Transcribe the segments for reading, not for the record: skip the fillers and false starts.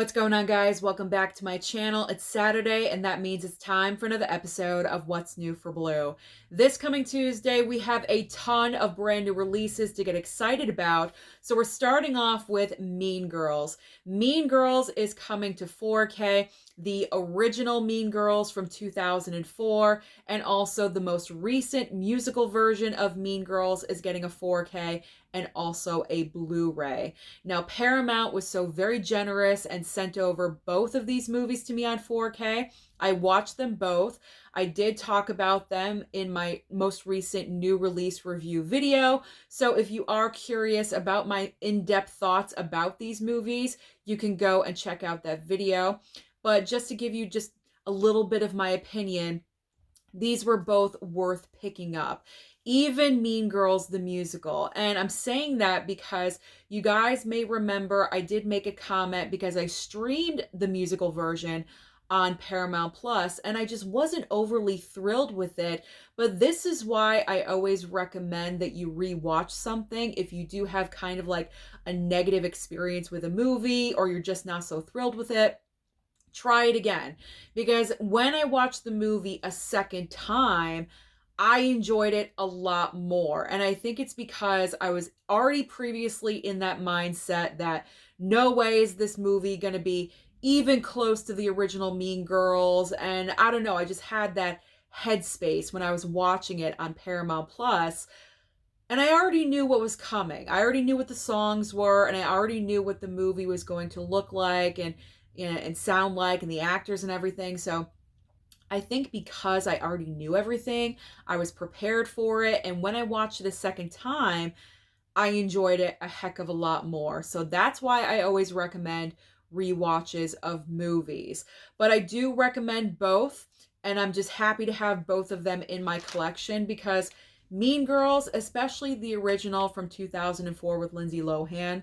What's going on, guys? Welcome back to my channel. It's Saturday, and that means it's time for another episode of What's New for Blue. This coming Tuesday, we have a ton of brand new releases to get excited about. So we're starting off with Mean Girls. Mean Girls is coming to 4K. The original Mean Girls from 2004, and also the most recent musical version of Mean Girls is getting a 4K and also a Blu-ray. Now, Paramount was so very generous and sent over both of these movies to me on 4K. I watched them both. I did talk about them in my most recent new release review video. So if you are curious about my in-depth thoughts about these movies, you can go and check out that video. But just to give you just a little bit of my opinion, these were both worth picking up. Even Mean Girls the musical. And I'm saying that because you guys may remember I did make a comment because I streamed the musical version on Paramount Plus, and I just wasn't overly thrilled with it. But this is why I always recommend that you rewatch something if you do have kind of like a negative experience with a movie or you're just not so thrilled with it. Try it again, because when I watched the movie a second time, I enjoyed it a lot more. And I think it's because I was already previously in that mindset that no way is this movie going to be even close to the original Mean Girls. And I don't know, I just had that headspace when I was watching it on Paramount Plus. And I already knew what was coming. I already knew what the songs were, and I already knew what the movie was going to look like and sound like, and the actors and everything. So I think because I already knew everything, I was prepared for it. And when I watched it a second time, I enjoyed it a heck of a lot more. So that's why I always recommend rewatches of movies. But I do recommend both, and I'm just happy to have both of them in my collection because Mean Girls, especially the original from 2004 with Lindsay Lohan,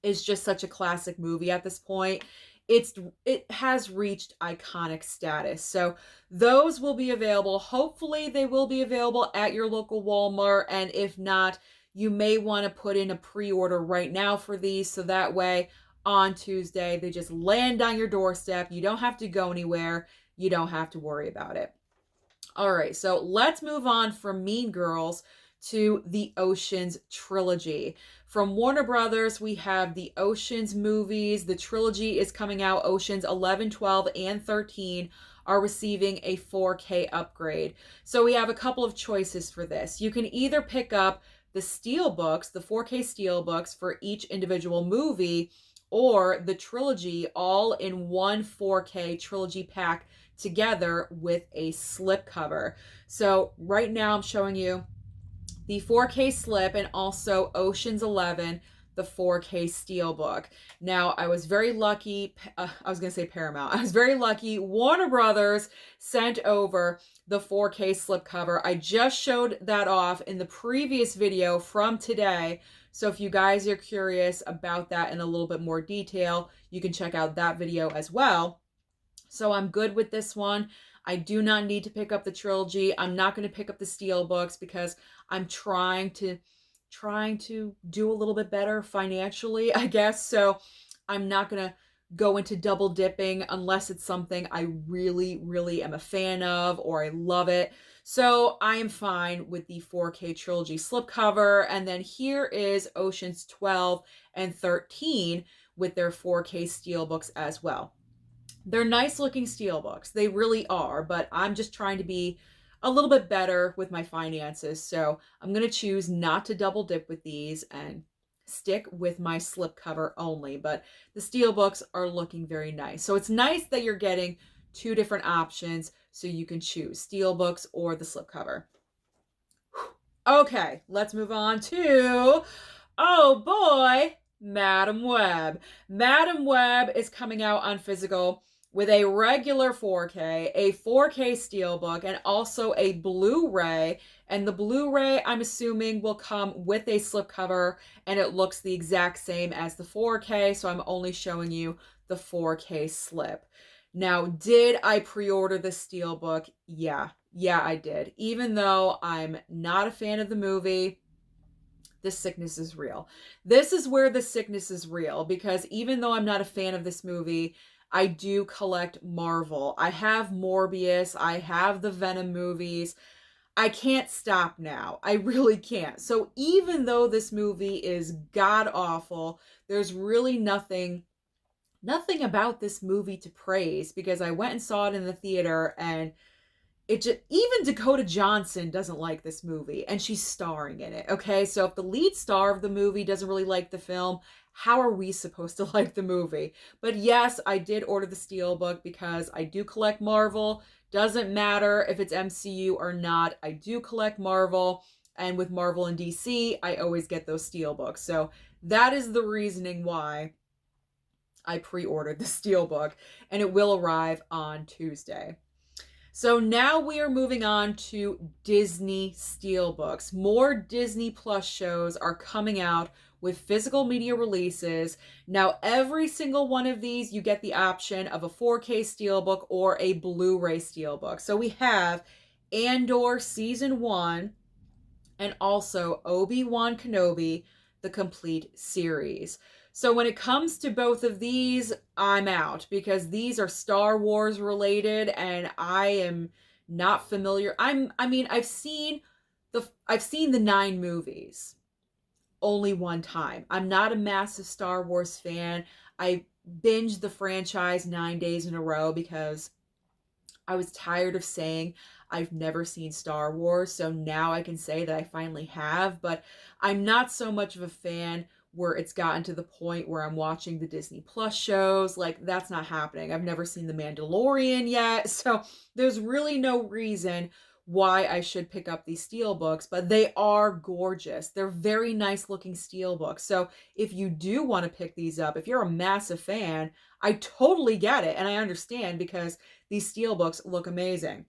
is just such a classic movie at this point. It has reached iconic status. So those will be available. Hopefully they will be available at your local Walmart, and if not, you may want to put in a pre-order right now for these so that way on Tuesday they just land on your doorstep. You don't have to go anywhere. You don't have to worry about it. All right, so let's move on from Mean Girls to the Oceans trilogy. From Warner Brothers, we have the Oceans movies. The trilogy is coming out. Oceans 11, 12, and 13 are receiving a 4K upgrade. So we have a couple of choices for this. You can either pick up the Steelbooks, the 4K Steelbooks for each individual movie, or the trilogy all in one 4K trilogy pack together with a slipcover. So right now I'm showing you the 4K slip and also Ocean's 11, the 4K Steelbook. Now, I was very lucky, I was going to say Paramount. I was very lucky. Warner Brothers sent over the 4K slipcover. I just showed that off in the previous video from today. So if you guys are curious about that in a little bit more detail, you can check out that video as well. So I'm good with this one. I do not need to pick up the trilogy. I'm not going to pick up the Steelbooks because I'm trying to do a little bit better financially, I guess. So I'm not going to go into double dipping unless it's something I really, really am a fan of or I love it. So I am fine with the 4K trilogy slipcover. And then here is Oceans 12 and 13 with their 4K Steelbooks as well. They're nice looking Steelbooks. They really are, but I'm just trying to be a little bit better with my finances. So I'm going to choose not to double dip with these and stick with my slipcover only. But the Steelbooks are looking very nice. So it's nice that you're getting two different options so you can choose Steelbooks or the slipcover. Okay, let's move on to, oh boy, Madam Web. Madam Web is coming out on physical with a regular 4K, a 4K Steelbook, and also a Blu-ray. And the Blu-ray, I'm assuming, will come with a slipcover, and it looks the exact same as the 4K, so I'm only showing you the 4K slip. Now, did I pre-order the Steelbook? Yeah, I did. Even though I'm not a fan of the movie, The sickness is real. This is where the sickness is real, because even though I'm not a fan of this movie, I do collect Marvel. I have Morbius, I have the Venom movies. I can't stop now. I really can't. So even though this movie is god awful, there's really nothing about this movie to praise, because I went and saw it in the theater, and it just, even Dakota Johnson doesn't like this movie, and she's starring in it. Okay, so if the lead star of the movie doesn't really like the film, how are we supposed to like the movie? But yes, I did order the Steelbook because I do collect Marvel. Doesn't matter if it's MCU or not, I do collect Marvel, and with Marvel and DC, I always get those Steelbooks. So that is the reasoning why I pre-ordered the Steelbook, and it will arrive on Tuesday. So now we are moving on to Disney Steelbooks. More Disney Plus shows are coming out with physical media releases. Now, every single one of these, you get the option of a 4K Steelbook or a Blu-ray Steelbook. So we have Andor Season 1 and also Obi-Wan Kenobi, the complete series. So when it comes to both of these, I'm out, because these are Star Wars related and I am not familiar. I've seen the 9 movies only one time. I'm not a massive Star Wars fan. I binged the franchise 9 days in a row because I was tired of saying I've never seen Star Wars, so now I can say that I finally have, but I'm not so much of a fan where it's gotten to the point where I'm watching the Disney Plus shows. Like, that's not happening. I've never seen The Mandalorian yet, so there's really no reason why I should pick up these steelbooks, but they are gorgeous. They're very nice looking steelbooks. So if you do want to pick these up, if you're a massive fan, I totally get it, and I understand, because these steelbooks look amazing.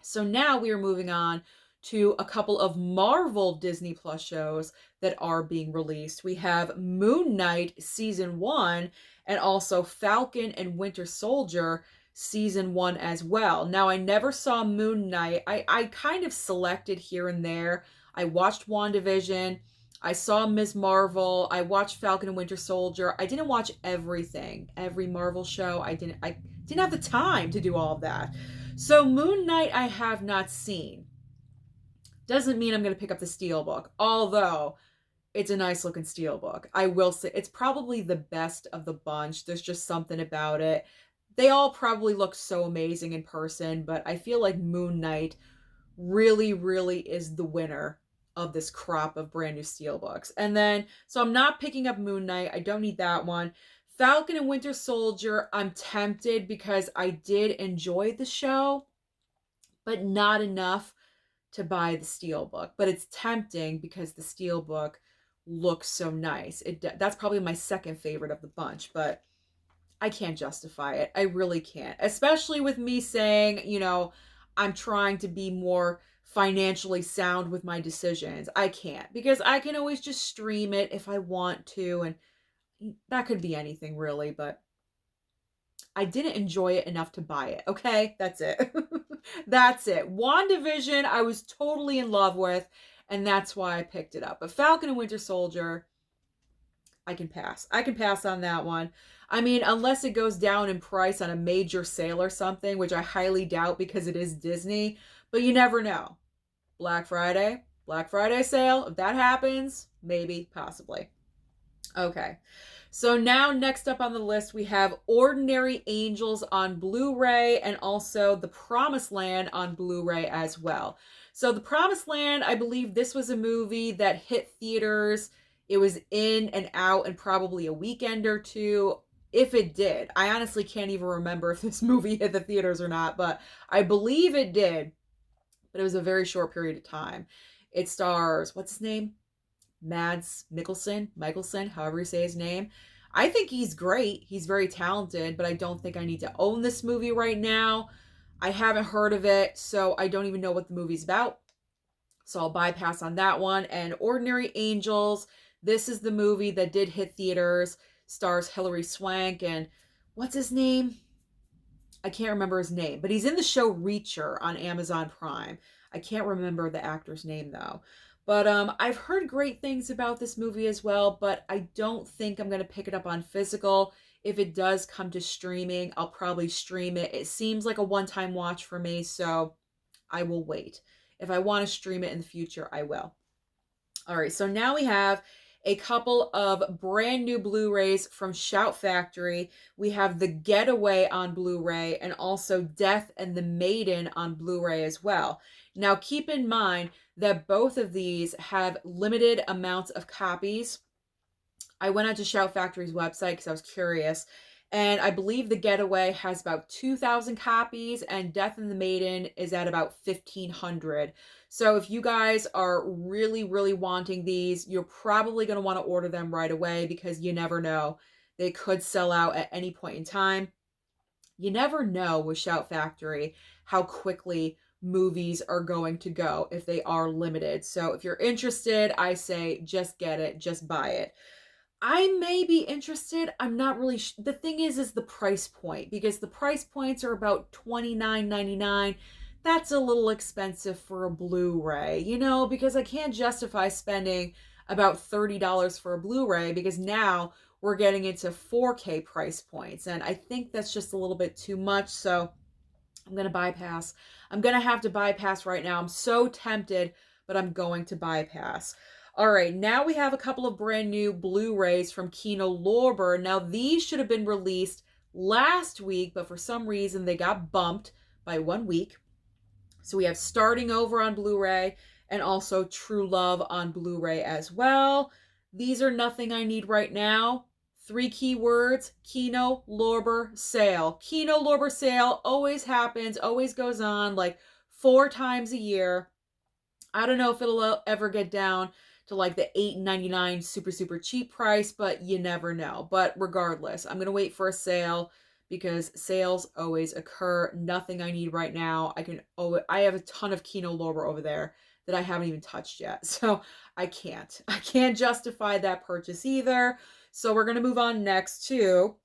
So now we are moving on to a couple of Marvel Disney Plus shows that are being released. We have Moon Knight Season 1 and also Falcon and Winter Soldier Season 1 as well. Now, I never saw Moon Knight. I kind of selected here and there. I watched WandaVision. I saw Ms. Marvel. I watched Falcon and Winter Soldier. I didn't watch everything, every Marvel show. I didn't have the time to do all of that. So Moon Knight I have not seen. Doesn't mean I'm going to pick up the Steelbook, although it's a nice looking Steelbook. I will say it's probably the best of the bunch. There's just something about it. They all probably look so amazing in person, but I feel like Moon Knight really, really is the winner of this crop of brand new Steelbooks. And then, so I'm not picking up Moon Knight. I don't need that one. Falcon and Winter Soldier, I'm tempted because I did enjoy the show, but not enough to buy the Steelbook. But it's tempting because the Steelbook looks so nice. That's probably my second favorite of the bunch, but I can't justify it. I really can't. Especially with me saying, I'm trying to be more financially sound with my decisions. I can't, because I can always just stream it if I want to, and that could be anything really, but I didn't enjoy it enough to buy it. Okay, that's it. That's it. WandaVision, I was totally in love with, and that's why I picked it up. But Falcon and Winter Soldier, I can pass. I can pass on that one. I mean, unless it goes down in price on a major sale or something, which I highly doubt because it is Disney, but you never know. Black Friday sale, if that happens, maybe, possibly. Okay. So now next up on the list, we have Ordinary Angels on Blu-ray and also The Promised Land on Blu-ray as well. So The Promised Land, I believe this was a movie that hit theaters. It was in and out in probably a weekend or two, if it did. I honestly can't even remember if this movie hit the theaters or not, but I believe it did. But it was a very short period of time. It stars, what's his name? Mads Mikkelsen, however you say his name. I think he's great. He's very talented, but I don't think I need to own this movie right now. I haven't heard of it, so I don't even know what the movie's about. So I'll bypass on that one. And Ordinary Angels, this is the movie that did hit theaters, stars Hilary Swank and what's his name? I can't remember his name, but he's in the show Reacher on Amazon Prime. I can't remember the actor's name though. But I've heard great things about this movie as well, but I don't think I'm going to pick it up on physical. If it does come to streaming, I'll probably stream it. It seems like a one-time watch for me, so I will wait. If I want to stream it in the future, I will. All right, so now we have a couple of brand new Blu-rays from Shout Factory. We have The Getaway on Blu-ray and also Death and the Maiden on Blu-ray as well. Now keep in mind that both of these have limited amounts of copies. I went onto Shout Factory's website because I was curious, and I believe The Getaway has about 2,000 copies, and Death and the Maiden is at about 1,500. So if you guys are really, really wanting these, you're probably going to want to order them right away because you never know. They could sell out at any point in time. You never know with Shout Factory how quickly movies are going to go if they are limited. So if you're interested, I say just get it, just buy it. I may be interested. I'm not really the thing is the price point, because the price points are about $29.99. That's a little expensive for a Blu-ray, because I can't justify spending about $30 for a Blu-ray, because now we're getting into 4K price points, and I think that's just a little bit too much, so I'm going to bypass. I'm going to have to bypass right now. I'm so tempted, but I'm going to bypass. All right, now we have a couple of brand new Blu-rays from Kino Lorber. Now, these should have been released last week, but for some reason they got bumped by 1 week. So we have Starting Over on Blu-ray and also True Love on Blu-ray as well. These are nothing I need right now. 3 keywords: Kino Lorber sale. Kino Lorber sale always happens, always goes on like 4 times a year. I don't know if it'll ever get down to like the $8.99 super cheap price, but you never know. But regardless, I'm going to wait for a sale because sales always occur. Nothing I need right now. I have a ton of Kino Lorber over there that I haven't even touched yet. So I can't justify that purchase either. So we're going to move on next to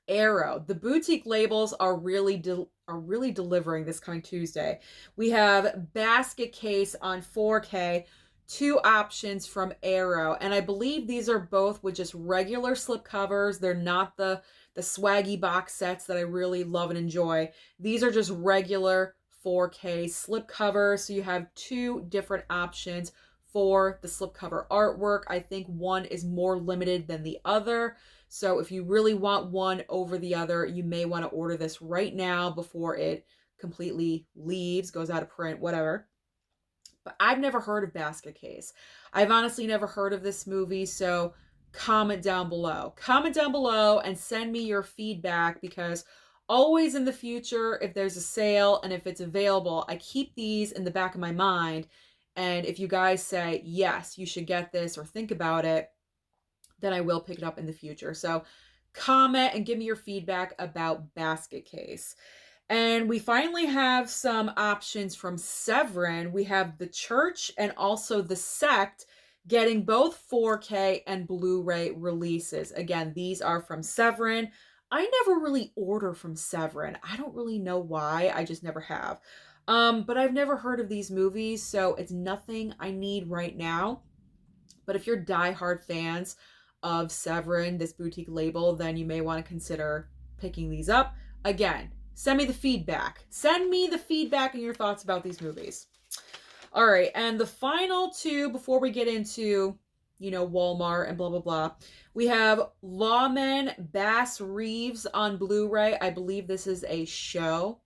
Arrow. The boutique labels are really delivering this coming Tuesday. We have Basket Case on 4K, 2 options from Arrow, and I believe these are both with just regular slipcovers. They're not the swaggy box sets that I really love and enjoy. These are just regular 4K slipcovers, so you have 2 different options for the slipcover artwork. I think one is more limited than the other. So if you really want one over the other, you may want to order this right now before it completely leaves, goes out of print, whatever. But I've never heard of Basket Case. I've honestly never heard of this movie, so comment down below. Comment down below and send me your feedback, because always in the future, if there's a sale and if it's available, I keep these in the back of my mind. And if you guys say, yes, you should get this or think about it, then I will pick it up in the future. So comment and give me your feedback about Basket Case. And we finally have some options from Severin. We have The Church and also The Sect getting both 4K and Blu-ray releases. Again, these are from Severin. I never really order from Severin. I don't really know why. I just never have. But I've never heard of these movies, so it's nothing I need right now. But if you're diehard fans of Severin, this boutique label, then you may want to consider picking these up. Again, send me the feedback. Send me the feedback and your thoughts about these movies. All right, and the final 2 before we get into, Walmart and blah, blah, blah. We have Lawmen Bass Reeves on Blu-ray. I believe this is a show.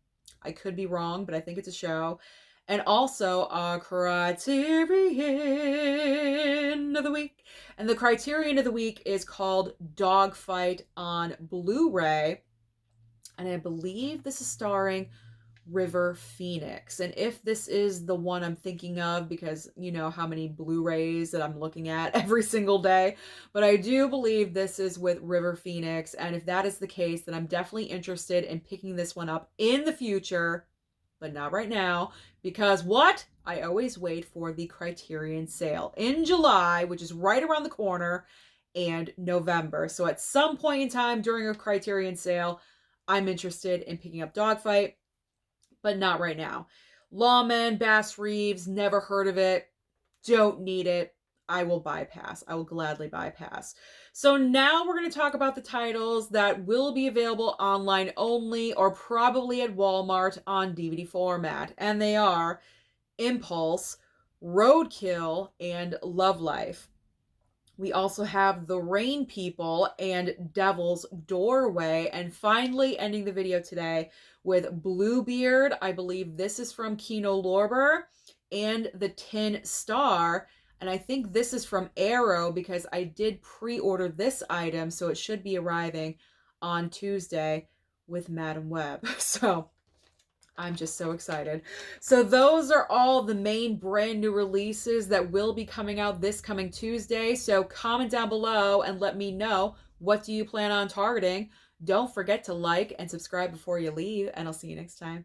I could be wrong, but I think it's a show. And also a Criterion of the Week. And the Criterion of the Week is called Dogfight on Blu-ray. And I believe this is starring River Phoenix. And if this is the one I'm thinking of, because you know how many Blu-rays that I'm looking at every single day, but I do believe this is with River Phoenix. And if that is the case, then I'm definitely interested in picking this one up in the future, but not right now, because what? I always wait for the Criterion sale in July, which is right around the corner, and November. So at some point in time during a Criterion sale, I'm interested in picking up Dogfight, but not right now. Lawmen, Bass Reeves, never heard of it, don't need it. I will bypass. I will gladly bypass. So now we're going to talk about the titles that will be available online only or probably at Walmart on DVD format. And they are Impulse, Roadkill, and Love Life. We also have The Rain People and Devil's Doorway. And finally, ending the video today with Bluebeard. I believe this is from Kino Lorber, and The Tin Star. And I think this is from Arrow because I did pre-order this item, so it should be arriving on Tuesday with Madam Web. So I'm just so excited. So those are all the main brand new releases that will be coming out this coming Tuesday. So comment down below and let me know, what do you plan on targeting? Don't forget to like and subscribe before you leave, and I'll see you next time.